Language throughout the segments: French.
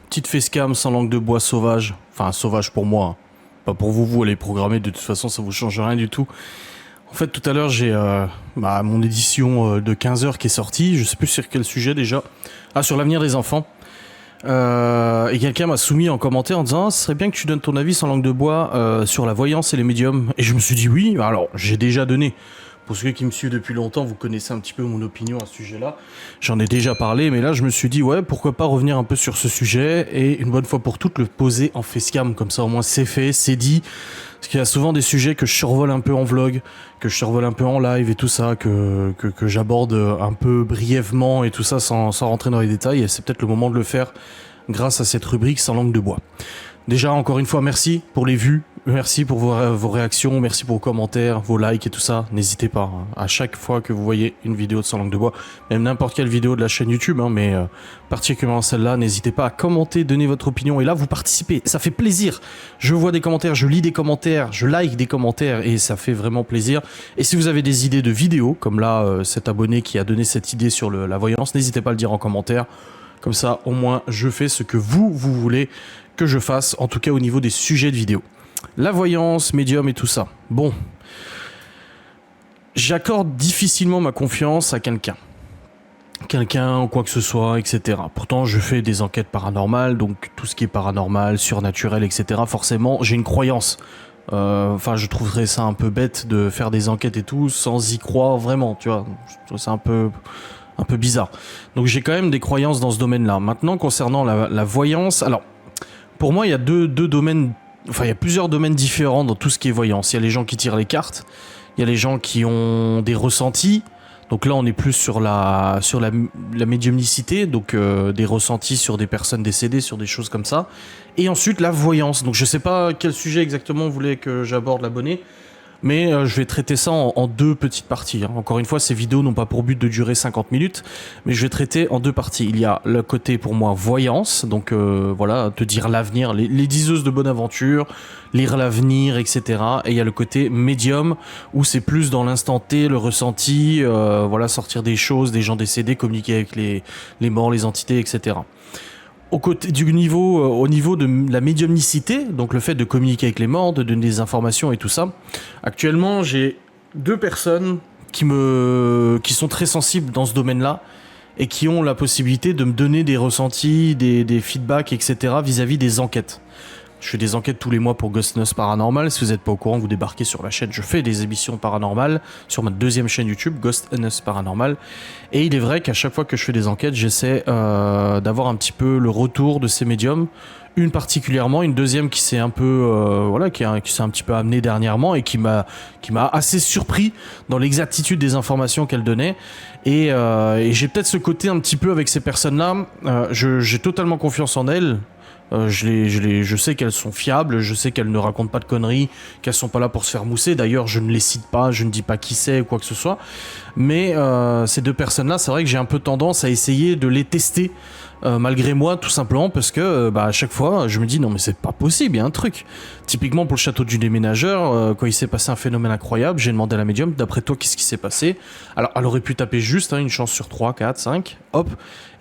Petite facecam sans langue de bois sauvage. Enfin, sauvage pour moi. Hein. Pas pour vous, vous allez programmer, de toute façon, ça vous change rien du tout. En fait, tout à l'heure, j'ai mon édition de 15 heures qui est sortie. Je sais plus sur quel sujet déjà. Ah, sur l'avenir des enfants. Et quelqu'un m'a soumis en commentaire en disant ce serait bien que tu donnes ton avis sans langue de bois sur la voyance et les médiums. Et je me suis dit oui. Alors, j'ai déjà donné. Pour ceux qui me suivent depuis longtemps, vous connaissez un petit peu mon opinion à ce sujet-là. J'en ai déjà parlé, mais là, je me suis dit, ouais, pourquoi pas revenir un peu sur ce sujet et une bonne fois pour toutes le poser en facecam. Comme ça, au moins, c'est fait, c'est dit. Parce qu'il y a souvent des sujets que je survole un peu en vlog, que je survole un peu en live et tout ça, que j'aborde un peu brièvement et tout ça sans rentrer dans les détails. Et c'est peut-être le moment de le faire grâce à cette rubrique sans langue de bois. Déjà, encore une fois, merci pour les vues, merci pour vos réactions, merci pour vos commentaires, vos likes et tout ça. N'hésitez pas, hein, à chaque fois que vous voyez une vidéo de sans langue de bois, même n'importe quelle vidéo de la chaîne YouTube, hein, mais particulièrement celle-là, n'hésitez pas à commenter, donner votre opinion. Et là, vous participez, ça fait plaisir. Je vois des commentaires, je lis des commentaires, je like des commentaires et ça fait vraiment plaisir. Et si vous avez des idées de vidéos, comme là, cet abonné qui a donné cette idée sur la voyance, n'hésitez pas à le dire en commentaire. Comme ça, au moins, je fais ce que vous voulez que je fasse, en tout cas au niveau des sujets de vidéo. La voyance, médium et tout ça. Bon. J'accorde difficilement ma confiance à quelqu'un. Quelqu'un ou quoi que ce soit, etc. Pourtant, je fais des enquêtes paranormales, donc tout ce qui est paranormal, surnaturel, etc. Forcément, j'ai une croyance. Enfin, je trouverais ça un peu bête de faire des enquêtes et tout sans y croire vraiment, tu vois. Je trouve ça un peu bizarre. Donc j'ai quand même des croyances dans ce domaine-là. Maintenant, concernant la voyance, alors, pour moi, il y a deux domaines, enfin, il y a plusieurs domaines différents dans tout ce qui est voyance. Il y a les gens qui tirent les cartes, il y a les gens qui ont des ressentis. Donc là, on est plus sur la médiumnicité, donc des ressentis sur des personnes décédées, sur des choses comme ça. Et ensuite, la voyance. Donc je sais pas quel sujet exactement vous voulez que j'aborde, l'abonné. Mais je vais traiter ça en deux petites parties. Hein. Encore une fois, ces vidéos n'ont pas pour but de durer 50 minutes, mais je vais traiter en deux parties. Il y a le côté, pour moi, voyance, donc voilà, te dire l'avenir, les diseuses de bonne aventure, lire l'avenir, etc. Et il y a le côté médium, où c'est plus dans l'instant T, le ressenti, voilà, sortir des choses, des gens décédés, communiquer avec les morts, les entités, etc. Au niveau de la médiumnicité, donc le fait de communiquer avec les morts, de donner des informations et tout ça, actuellement j'ai deux personnes qui sont très sensibles dans ce domaine-là et qui ont la possibilité de me donner des ressentis, des feedbacks, etc. vis-à-vis des enquêtes. Je fais des enquêtes tous les mois pour Ghost News Paranormal. Si vous n'êtes pas au courant, vous débarquez sur la chaîne. Je fais des émissions paranormales sur ma deuxième chaîne YouTube, Ghost News Paranormal. Et il est vrai qu'à chaque fois que je fais des enquêtes, j'essaie d'avoir un petit peu le retour de ces médiums. Une particulièrement, une deuxième qui s'est un peu, qui s'est un petit peu amenée dernièrement et qui m'a assez surpris dans l'exactitude des informations qu'elle donnait. Et j'ai peut-être ce côté un petit peu avec ces personnes-là. J'ai totalement confiance en elles. Je sais qu'elles sont fiables, je sais qu'elles ne racontent pas de conneries, qu'elles sont pas là pour se faire mousser. D'ailleurs, je ne les cite pas, je ne dis pas qui c'est ou quoi que ce soit. Mais ces deux personnes-là, c'est vrai que j'ai un peu tendance à essayer de les tester malgré moi, tout simplement parce que à chaque fois, je me dis non mais c'est pas possible, il y a un truc. Typiquement pour le château du déménageur, quand il s'est passé un phénomène incroyable, j'ai demandé à la médium, d'après toi, qu'est-ce qui s'est passé? Alors, elle aurait pu taper juste, une chance sur 3, 4, 5, hop.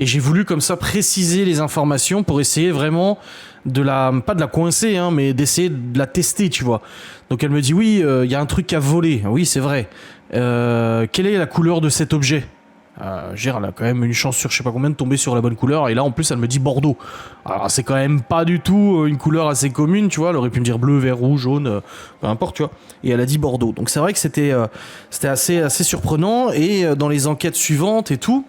Et j'ai voulu comme ça préciser les informations pour essayer vraiment pas de la coincer, mais d'essayer de la tester, tu vois. Donc elle me dit oui, il y a un truc qui a volé. Oui, c'est vrai. Quelle est la couleur de cet objet? Elle a quand même une chance sur je sais pas combien de tomber sur la bonne couleur, et là en plus elle me dit Bordeaux. Alors c'est quand même pas du tout une couleur assez commune, tu vois. Elle aurait pu me dire bleu, vert, rouge, jaune, peu importe, tu vois. Et elle a dit Bordeaux. Donc c'est vrai que c'était assez surprenant. Et dans les enquêtes suivantes et tout,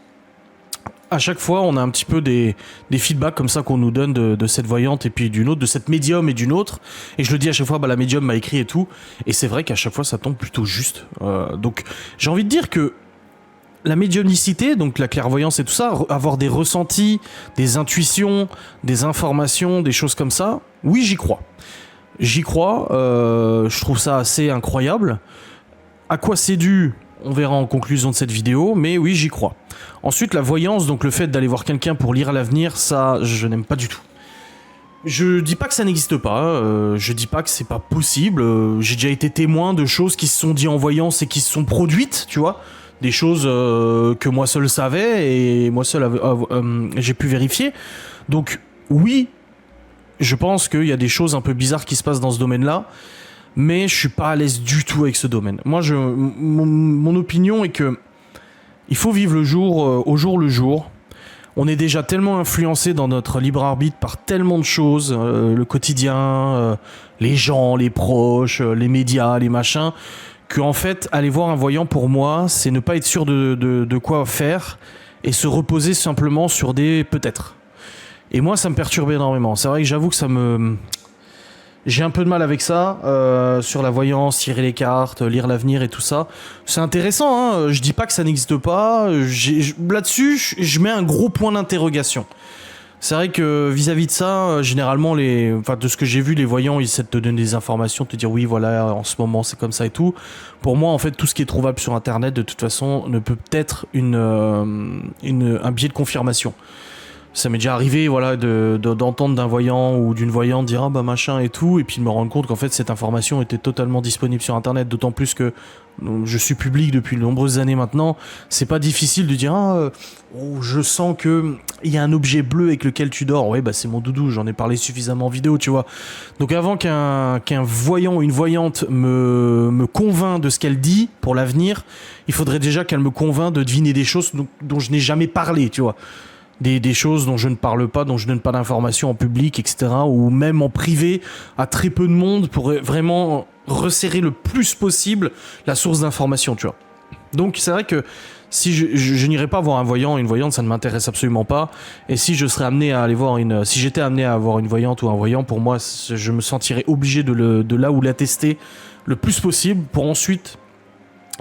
à chaque fois, on a un petit peu des feedbacks comme ça qu'on nous donne de cette voyante et puis d'une autre, de cette médium et d'une autre. Et je le dis à chaque fois, la médium m'a écrit et tout. Et c'est vrai qu'à chaque fois, ça tombe plutôt juste. Donc, j'ai envie de dire que la médiumnicité, donc la clairvoyance et tout ça, avoir des ressentis, des intuitions, des informations, des choses comme ça, oui, j'y crois. J'y crois. Je trouve ça assez incroyable. À quoi c'est dû ? On verra en conclusion de cette vidéo, mais oui, j'y crois. Ensuite, la voyance, donc le fait d'aller voir quelqu'un pour lire l'avenir, ça, je n'aime pas du tout. Je dis pas que ça n'existe pas, je dis pas que c'est pas possible, j'ai déjà été témoin de choses qui se sont dites en voyance et qui se sont produites, tu vois. des choses que moi seul savais et moi seul j'ai pu vérifier. Donc oui, je pense qu'il y a des choses un peu bizarres qui se passent dans ce domaine-là, mais je suis pas à l'aise du tout avec ce domaine. Moi, mon opinion est que il faut vivre le jour au jour le jour. On est déjà tellement influencé dans notre libre arbitre par tellement de choses, le quotidien, les gens, les proches, les médias, les machins, qu'en fait, aller voir un voyant pour moi, c'est ne pas être sûr de quoi faire et se reposer simplement sur des peut-être. Et moi, ça me perturbe énormément. C'est vrai que j'avoue que j'ai un peu de mal avec ça, sur la voyance, tirer les cartes, lire l'avenir et tout ça. C'est intéressant, hein, je dis pas que ça n'existe pas. Là-dessus, je mets un gros point d'interrogation. C'est vrai que vis-à-vis de ça, généralement, de ce que j'ai vu, les voyants, ils essaient de te donner des informations, te dire oui, voilà, en ce moment, c'est comme ça et tout. Pour moi, en fait, tout ce qui est trouvable sur Internet, de toute façon, ne peut être un biais de confirmation. Ça m'est déjà arrivé, voilà, d'entendre d'un voyant ou d'une voyante dire ah bah machin et tout, et puis de me rendre compte qu'en fait cette information était totalement disponible sur Internet, d'autant plus que je suis public depuis de nombreuses années maintenant. C'est pas difficile de dire je sens que il y a un objet bleu avec lequel tu dors. Ouais, bah c'est mon doudou, j'en ai parlé suffisamment en vidéo, tu vois. Donc avant qu'un voyant ou une voyante me convainc de ce qu'elle dit pour l'avenir, il faudrait déjà qu'elle me convainc de deviner des choses dont je n'ai jamais parlé, tu vois. Des choses dont je ne parle pas, dont je ne donne pas d'informations en public, etc. Ou même en privé, à très peu de monde, pour vraiment resserrer le plus possible la source d'information, tu vois. Donc c'est vrai que si je n'irais pas voir un voyant, une voyante, ça ne m'intéresse absolument pas. Et si je serais amené à aller voir si j'étais amené à voir une voyante ou un voyant, pour moi, je me sentirais obligé de là où l'attester le plus possible pour ensuite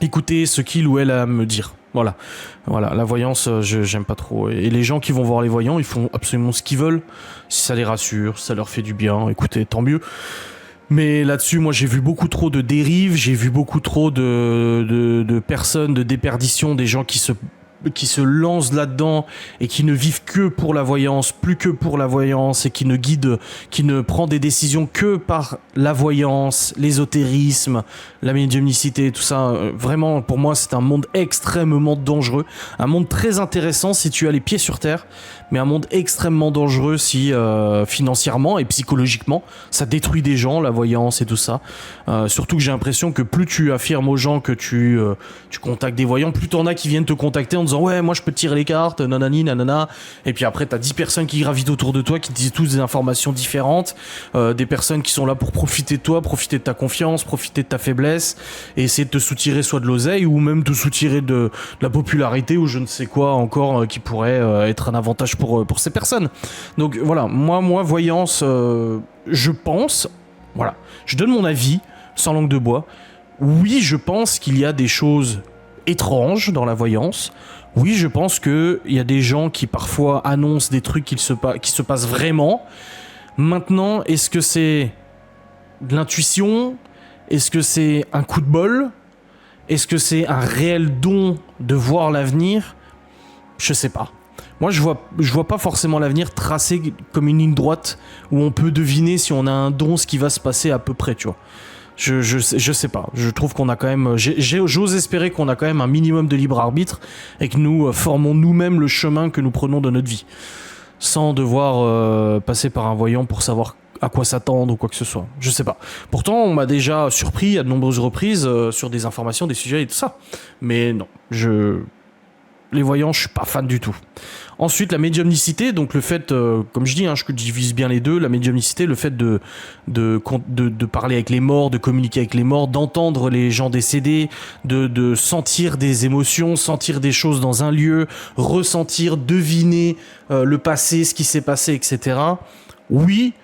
écouter ce qu'il ou elle a à me dire. Voilà, la voyance, j'aime pas trop. Et les gens qui vont voir les voyants, ils font absolument ce qu'ils veulent. Si ça les rassure, si ça leur fait du bien, écoutez, tant mieux. Mais là-dessus, moi, j'ai vu beaucoup trop de dérives, j'ai vu beaucoup trop de personnes, de déperdition, des gens qui se lancent là-dedans et qui ne vivent que pour la voyance, plus que pour la voyance, et qui ne prend des décisions que par la voyance, l'ésotérisme, la médiumnicité, tout ça. Vraiment, pour moi, c'est un monde extrêmement dangereux, un monde très intéressant si tu as les pieds sur terre, mais un monde extrêmement dangereux si financièrement et psychologiquement, ça détruit des gens, la voyance et tout ça. Surtout que j'ai l'impression que plus tu affirmes aux gens que tu contactes des voyants, plus t'en as qui viennent te contacter en disant ouais, moi je peux te tirer les cartes, nanani, nanana. Et puis après, t'as 10 personnes qui gravitent autour de toi, qui te disent tous des informations différentes, des personnes qui sont là pour profiter de toi, profiter de ta confiance, profiter de ta faiblesse, et essayer de te soutirer soit de l'oseille, ou même te soutirer de la popularité, ou je ne sais quoi encore, qui pourrait être un avantage pour ces personnes. Donc voilà, moi voyance, je pense, voilà, je donne mon avis, sans langue de bois. Oui, je pense qu'il y a des choses étranges dans la voyance. Oui, je pense qu'il y a des gens qui parfois annoncent des trucs qui se passent vraiment. Maintenant, est-ce que c'est de l'intuition ? Est-ce que c'est un coup de bol ? Est-ce que c'est un réel don de voir l'avenir ? Je sais pas. Moi, je vois pas forcément l'avenir tracé comme une ligne droite où on peut deviner si on a un don ce qui va se passer à peu près, tu vois. Je sais pas. Je trouve qu'on a quand même... J'ose espérer qu'on a quand même un minimum de libre arbitre et que nous formons nous-mêmes le chemin que nous prenons dans notre vie. Sans devoir passer par un voyant pour savoir à quoi s'attendre ou quoi que ce soit. Je sais pas. Pourtant, on m'a déjà surpris à de nombreuses reprises sur des informations, des sujets et tout ça. Mais non, les voyants, je suis pas fan du tout. Ensuite, la médiumnicité, donc le fait, comme je dis, je divise bien les deux, la médiumnicité, le fait de parler avec les morts, de communiquer avec les morts, d'entendre les gens décédés, de sentir des émotions, sentir des choses dans un lieu, ressentir, deviner le passé, ce qui s'est passé, etc. Oui,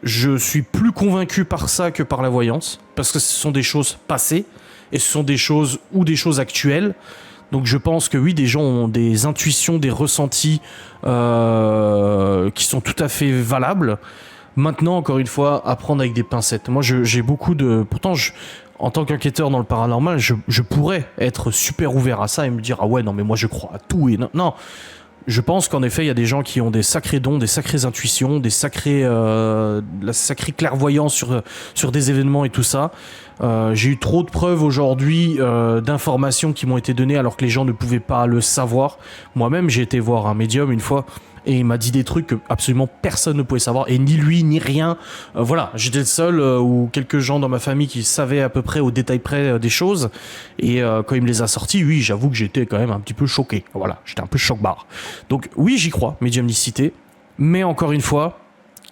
je suis plus convaincu par ça que par la voyance, parce que ce sont des choses passées, et ce sont des choses actuelles. Donc je pense que oui, des gens ont des intuitions, des ressentis qui sont tout à fait valables. Maintenant, encore une fois, à prendre avec des pincettes. Moi, j'ai beaucoup de... Pourtant, en tant qu'enquêteur dans le paranormal, je pourrais être super ouvert à ça et me dire « Ah ouais, non, mais moi, je crois à tout. » Et non. Je pense qu'en effet, il y a des gens qui ont des sacrés dons, des sacrées intuitions, la sacrée clairvoyance sur des événements et tout ça. J'ai eu trop de preuves aujourd'hui d'informations qui m'ont été données alors que les gens ne pouvaient pas le savoir. Moi-même, j'ai été voir un médium une fois et il m'a dit des trucs que absolument personne ne pouvait savoir, et ni lui ni rien. Voilà, j'étais le seul ou quelques gens dans ma famille qui savaient à peu près au détail près des choses, et quand il me les a sortis, oui, j'avoue que j'étais quand même un petit peu choqué. Voilà, j'étais un peu choc-barre. Donc oui, j'y crois, médiumnicité, mais encore une fois,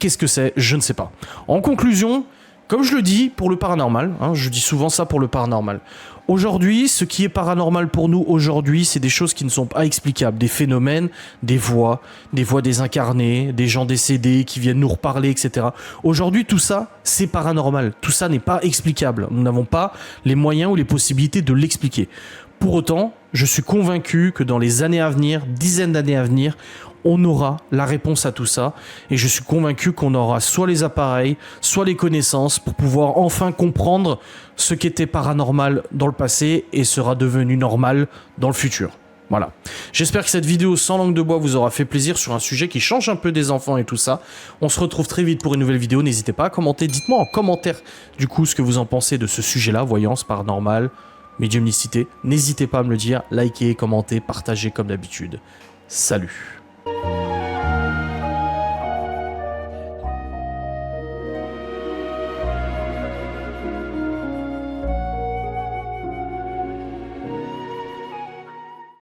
qu'est-ce que c'est? Je ne sais pas. En conclusion, comme je le dis pour le paranormal, hein, je dis souvent ça pour le paranormal. Aujourd'hui, ce qui est paranormal pour nous aujourd'hui, c'est des choses qui ne sont pas explicables. Des phénomènes, des voix désincarnées, des gens décédés qui viennent nous reparler, etc. Aujourd'hui, tout ça, c'est paranormal. Tout ça n'est pas explicable. Nous n'avons pas les moyens ou les possibilités de l'expliquer. Pour autant, je suis convaincu que dans les années à venir, dizaines d'années à venir, on aura la réponse à tout ça, et je suis convaincu qu'on aura soit les appareils, soit les connaissances pour pouvoir enfin comprendre ce qui était paranormal dans le passé et sera devenu normal dans le futur. Voilà. J'espère que cette vidéo sans langue de bois vous aura fait plaisir sur un sujet qui change un peu des enfants et tout ça. On se retrouve très vite pour une nouvelle vidéo. N'hésitez pas à commenter. Dites-moi en commentaire du coup ce que vous en pensez de ce sujet-là, voyance, paranormal, médiumnicité. N'hésitez pas à me le dire. Likez, commentez, partagez comme d'habitude. Salut.